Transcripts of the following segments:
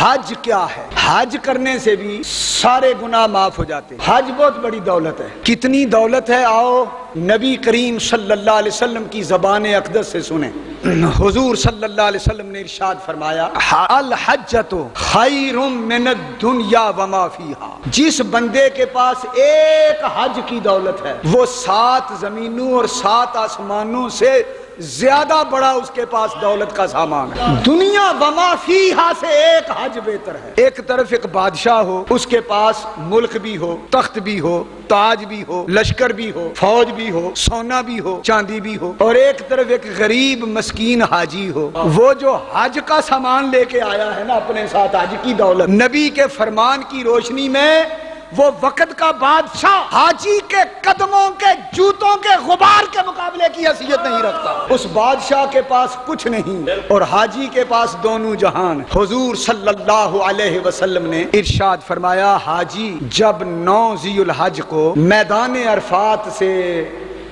حج کیا ہے؟ حج کرنے سے بھی سارے گناہ معاف ہو جاتے ہیں۔ حج بہت بڑی دولت ہے۔ کتنی دولت ہے؟ آؤ نبی کریم صلی اللہ علیہ وسلم کی زبان اقدس سے سنیں۔ حضور صلی اللہ علیہ وسلم نے ارشاد فرمایا الحجۃ خیر من الدنیا وما فیہا۔ جس بندے کے پاس ایک حج کی دولت ہے وہ 7 زمینوں اور 7 آسمانوں سے زیادہ بڑا اس کے پاس دولت کا سامان ہے۔ دنیا وما فیہا سے ایک حج بہتر ہے۔ ایک طرف ایک بادشاہ ہو، اس کے پاس ملک بھی ہو، تخت بھی ہو، تاج بھی ہو، لشکر بھی ہو، فوج بھی ہو، سونا بھی ہو، چاندی بھی ہو، اور ایک طرف ایک غریب مسکین حاجی ہو، وہ جو حج کا سامان لے کے آیا ہے نا اپنے ساتھ، حج کی دولت، نبی کے فرمان کی روشنی میں وہ وقت کا بادشاہ حاجی کے قدموں کے جوتوں کے غبار کے مقابلے کی حیثیت نہیں رکھتا۔ اس بادشاہ کے پاس کچھ نہیں اور حاجی کے پاس دونوں جہان۔ حضور صلی اللہ علیہ وسلم نے ارشاد فرمایا حاجی جب 9 ذی الحج کو میدان عرفات سے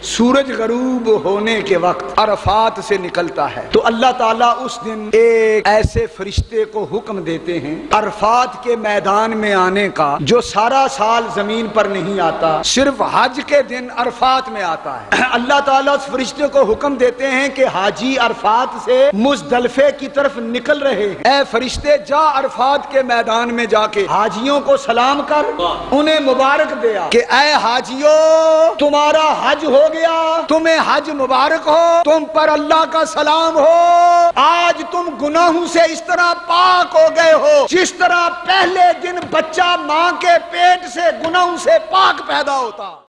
سورج غروب ہونے کے وقت عرفات سے نکلتا ہے تو اللہ تعالیٰ اس دن ایک ایسے فرشتے کو حکم دیتے ہیں عرفات کے میدان میں آنے کا جو سارا سال زمین پر نہیں آتا، صرف حج کے دن عرفات میں آتا ہے۔ اللہ تعالیٰ اس فرشتے کو حکم دیتے ہیں کہ حاجی عرفات سے مزدلفے کی طرف نکل رہے ہیں، اے فرشتے جا عرفات کے میدان میں جا کے حاجیوں کو سلام کر انہیں مبارک دیا کہ اے حاجیوں تمہارا حج ہو گیا، تمہیں حج مبارک ہو، تم پر اللہ کا سلام ہو، آج تم گناہوں سے اس طرح پاک ہو گئے ہو جس طرح پہلے دن بچہ ماں کے پیٹ سے گناہوں سے پاک پیدا ہوتا۔